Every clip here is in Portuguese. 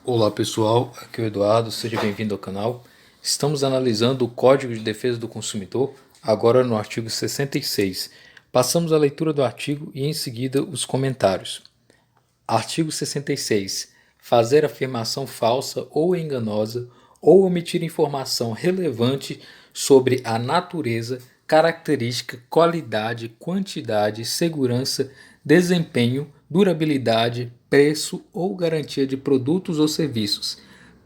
Olá pessoal, aqui é o Eduardo, seja bem-vindo ao canal. Estamos analisando o Código de Defesa do Consumidor, agora no artigo 66. Passamos a leitura do artigo e em seguida os comentários. Artigo 66. Fazer afirmação falsa ou enganosa ou omitir informação relevante sobre a natureza, característica, qualidade, quantidade, segurança, desempenho, durabilidade, preço ou garantia de produtos ou serviços.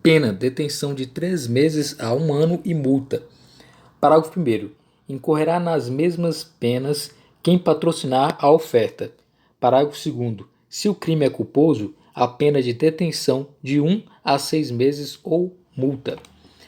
Pena, detenção de 3 meses a 1 ano e multa. Parágrafo 1º. Incorrerá nas mesmas penas quem patrocinar a oferta. Parágrafo 2º. Se o crime é culposo, a pena de detenção de 1 a 6 meses ou multa.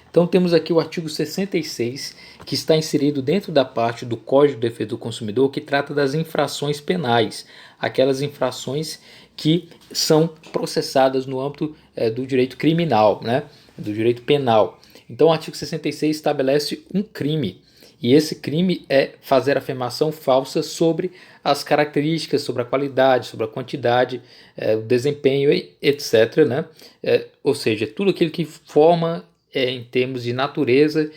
Então temos aqui o artigo 66, que está inserido dentro da parte do Código de Defesa do Consumidor que trata das infrações penais, aquelas infrações que são processadas no âmbito do direito criminal, né? Do direito penal. Então o artigo 66 estabelece um crime, e esse crime é fazer afirmação falsa sobre as características, sobre a qualidade, sobre a quantidade, o desempenho, etc. Né? Ou seja, tudo aquilo que forma em termos de natureza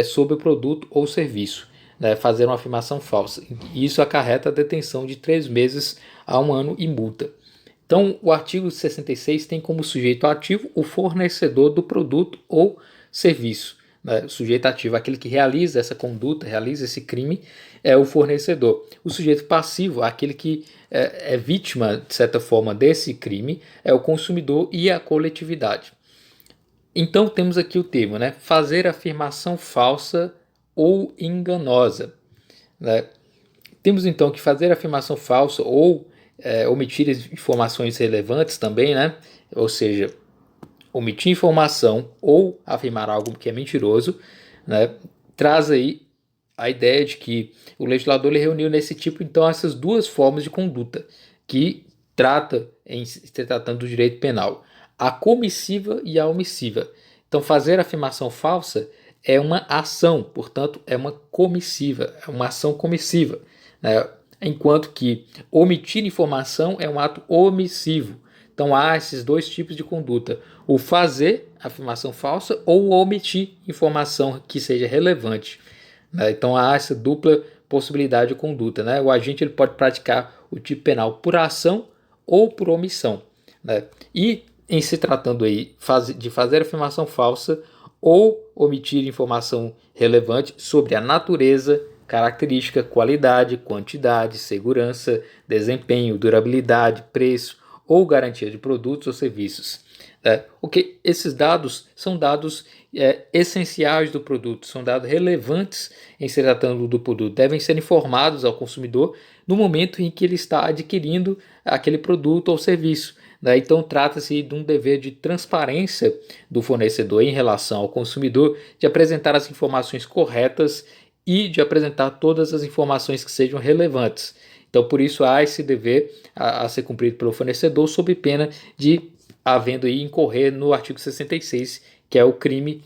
sobre o produto ou serviço, né? Fazer uma afirmação falsa. E isso acarreta a detenção de 3 meses a 1 ano e multa. Então, o artigo 66 tem como sujeito ativo o fornecedor do produto ou serviço. Né? O sujeito ativo, aquele que realiza essa conduta, realiza esse crime, é o fornecedor. O sujeito passivo, aquele que é vítima, de certa forma, desse crime, é o consumidor e a coletividade. Então, temos aqui o termo, né? Fazer afirmação falsa ou enganosa. Né? Temos então que fazer afirmação falsa ou omitir informações relevantes também, né? Ou seja, omitir informação ou afirmar algo que é mentiroso, né? Traz aí a ideia de que o legislador ele reuniu nesse tipo então essas duas formas de conduta que trata em se tratando do direito penal, a comissiva e a omissiva. Então fazer afirmação falsa é uma ação, portanto é uma comissiva, é uma ação comissiva, né? Enquanto que omitir informação é um ato omissivo. Então há esses dois tipos de conduta: o fazer afirmação falsa ou o omitir informação que seja relevante. Né? Então há essa dupla possibilidade de conduta. Né? O agente ele pode praticar o tipo penal por ação ou por omissão. Né? E em se tratando aí de fazer afirmação falsa ou omitir informação relevante sobre a natureza, característica, qualidade, quantidade, segurança, desempenho, durabilidade, preço ou garantia de produtos ou serviços. Esses dados são dados essenciais do produto, são dados relevantes em se tratando do produto, devem ser informados ao consumidor no momento em que ele está adquirindo aquele produto ou serviço. Então, trata-se de um dever de transparência do fornecedor em relação ao consumidor, de apresentar as informações corretas e de apresentar todas as informações que sejam relevantes. Então, por isso, há esse dever a ser cumprido pelo fornecedor, sob pena de havendo aí incorrer no artigo 66, que é o crime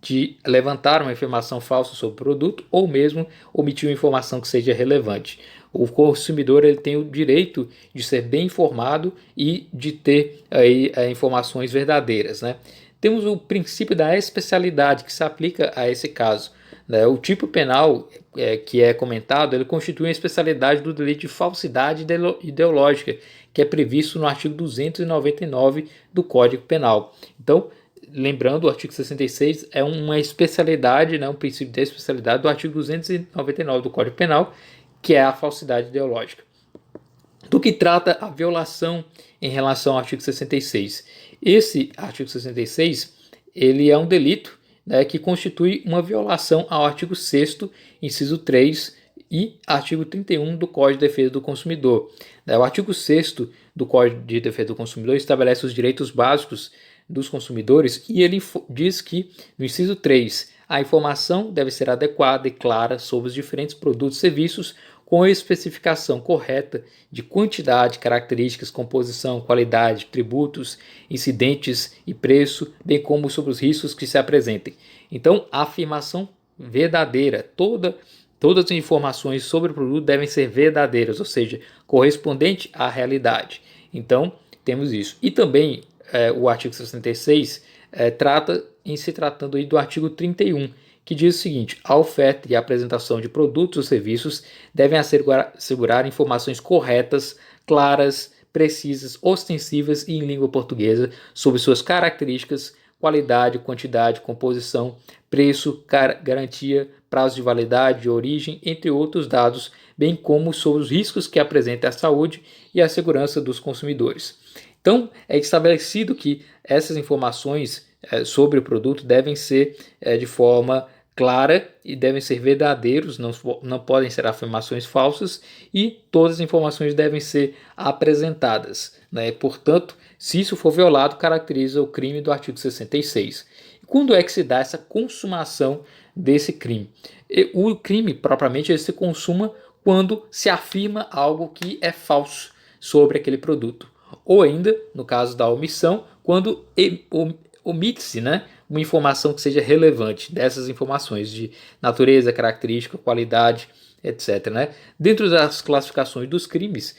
de levantar uma informação falsa sobre o produto ou mesmo omitir uma informação que seja relevante. O consumidor ele tem o direito de ser bem informado e de ter aí informações verdadeiras. Né? Temos o princípio da especialidade que se aplica a esse caso. Né? O tipo penal que é comentado, ele constitui uma especialidade do delito de falsidade ideológica, que é previsto no artigo 299 do Código Penal. Então, lembrando, o artigo 66 é uma especialidade, né, um princípio de especialidade do artigo 299 do Código Penal, que é a falsidade ideológica. Do que trata a violação em relação ao artigo 66? Esse artigo 66 ele é um delito, né, que constitui uma violação ao artigo 6º, inciso 3 e artigo 31 do Código de Defesa do Consumidor. O artigo 6º do Código de Defesa do Consumidor estabelece os direitos básicos dos consumidores e ele diz que, no inciso 3, a informação deve ser adequada e clara sobre os diferentes produtos e serviços com a especificação correta de quantidade, características, composição, qualidade, tributos, incidentes e preço, bem como sobre os riscos que se apresentem. Então, a afirmação verdadeira, todas as informações sobre o produto devem ser verdadeiras, ou seja, correspondente à realidade. Então, temos isso. E também o artigo 66 trata, em se tratando aí do artigo 31, que diz o seguinte: a oferta e a apresentação de produtos ou serviços devem assegurar informações corretas, claras, precisas, ostensivas e em língua portuguesa sobre suas características, qualidade, quantidade, composição, preço, garantia, prazo de validade, origem, entre outros dados, bem como sobre os riscos que apresenta à saúde e à segurança dos consumidores. Então, é estabelecido que essas informações sobre o produto devem ser de forma clara e devem ser verdadeiros, não podem ser afirmações falsas, e todas as informações devem ser apresentadas, né? Portanto, se isso for violado, caracteriza o crime do artigo 66. Quando é que se dá essa consumação desse crime? O crime, propriamente, ele se consuma quando se afirma algo que é falso sobre aquele produto. Ou ainda, no caso da omissão, quando omite-se, né, uma informação que seja relevante dessas informações de natureza, característica, qualidade, etc. Né? Dentro das classificações dos crimes,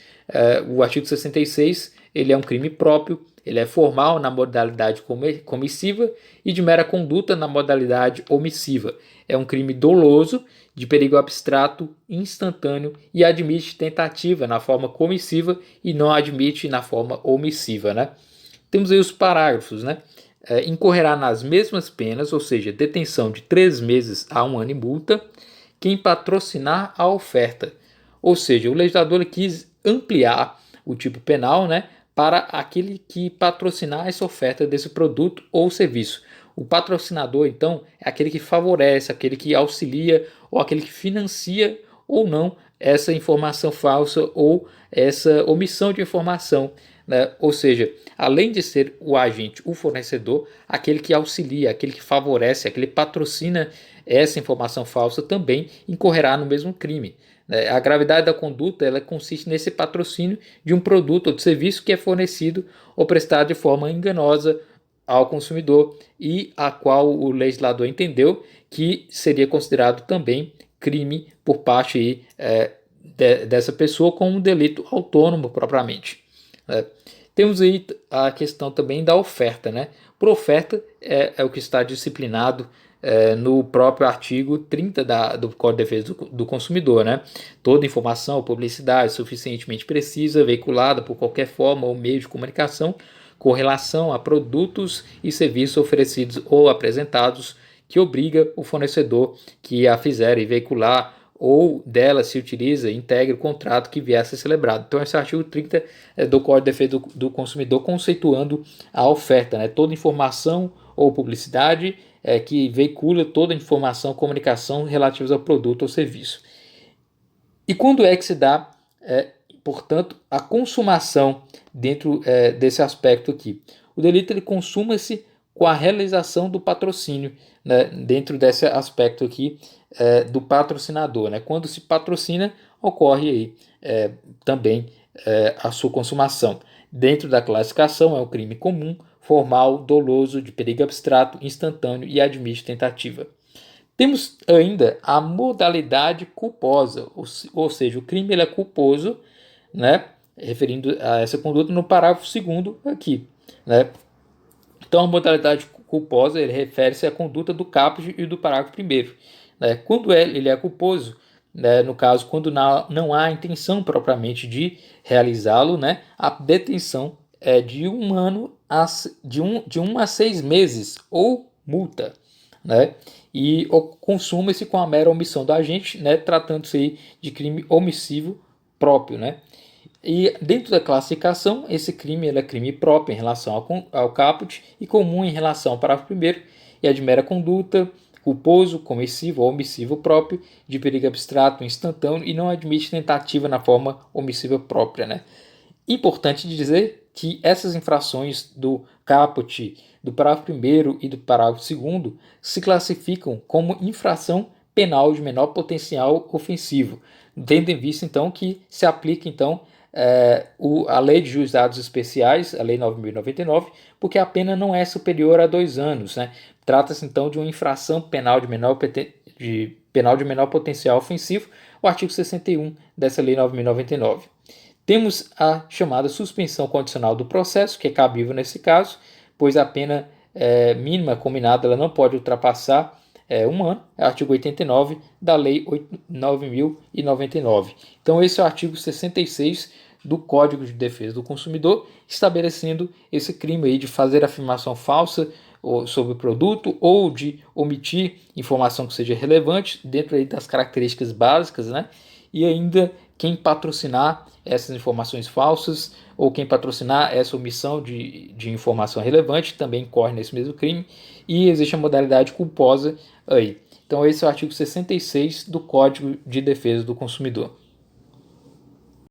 o artigo 66 ele é um crime próprio, ele é formal na modalidade comissiva e de mera conduta na modalidade omissiva. É um crime doloso, de perigo abstrato, instantâneo e admite tentativa na forma comissiva e não admite na forma omissiva. Né? Temos aí os parágrafos, né? Incorrerá nas mesmas penas, ou seja, detenção de 3 meses a 1 ano e multa, quem patrocinar a oferta. Ou seja, o legislador quis ampliar o tipo penal, né, para aquele que patrocinar essa oferta desse produto ou serviço. O patrocinador, então, é aquele que favorece, aquele que auxilia ou aquele que financia ou não essa informação falsa ou essa omissão de informação. Né? Ou seja, além de ser o agente, o fornecedor, aquele que auxilia, aquele que favorece, aquele que patrocina essa informação falsa também incorrerá no mesmo crime. A gravidade da conduta ela consiste nesse patrocínio de um produto ou de serviço que é fornecido ou prestado de forma enganosa ao consumidor e a qual o legislador entendeu que seria considerado também crime por parte aí, dessa pessoa como um delito autônomo propriamente. Temos aí a questão também da oferta. Né? Por oferta é o que está disciplinado no próprio artigo 30 do Código de Defesa do Consumidor. Né? Toda informação ou publicidade suficientemente precisa, veiculada por qualquer forma ou meio de comunicação com relação a produtos e serviços oferecidos ou apresentados que obriga o fornecedor que a fizer e veicular ou dela se utiliza e integra o contrato que vier a ser celebrado. Então, esse artigo 30 do Código de Defesa do Consumidor conceituando a oferta, né? Toda informação ou publicidade que veicula toda a informação ou comunicação relativas ao produto ou serviço. E quando é que se dá, portanto, a consumação dentro desse aspecto aqui? O delito ele consuma-se com a realização do patrocínio, né, dentro desse aspecto aqui do patrocinador. Né? Quando se patrocina, ocorre aí também a sua consumação. Dentro da classificação, é um crime comum, formal, doloso, de perigo abstrato, instantâneo e admite tentativa. Temos ainda a modalidade culposa, ou seja, o crime ele é culposo, né, referindo a essa conduta no parágrafo 2º aqui. Né? Então, a modalidade culposa ele refere-se à conduta do caput e do parágrafo 1º. Né? Quando ele é culposo, né, no caso, quando não há intenção propriamente de realizá-lo, né, a detenção é de 1 ano de 1 a 6 meses ou multa. Né? E consuma-se com a mera omissão do agente, né, tratando-se aí de crime omissivo próprio. Né? E dentro da classificação, esse crime ele é crime próprio em relação ao caput e comum em relação ao parágrafo 1º e é de mera conduta, culposo, comissivo ou omissivo próprio, de perigo abstrato, instantâneo e não admite tentativa na forma omissiva própria. Né? Importante dizer que essas infrações do caput, do parágrafo 1º e do parágrafo 2º se classificam como infração penal de menor potencial ofensivo, tendo em vista então que se aplica então a Lei de Juizados Especiais, a Lei 9.099, porque a pena não é superior a 2 anos. Né? Trata-se então de uma infração penal de menor potencial ofensivo, o artigo 61 dessa Lei 9.099. Temos a chamada suspensão condicional do processo, que é cabível nesse caso, pois a pena mínima combinada ela não pode ultrapassar 1 ano, é o artigo 89 da Lei 9.099. Então esse é o artigo 66 do Código de Defesa do Consumidor, estabelecendo esse crime aí de fazer afirmação falsa sobre o produto ou de omitir informação que seja relevante dentro aí das características básicas, né? E ainda quem patrocinar essas informações falsas ou quem patrocinar essa omissão de informação relevante também incorre nesse mesmo crime, e existe a modalidade culposa aí. Então esse é o artigo 66 do Código de Defesa do Consumidor.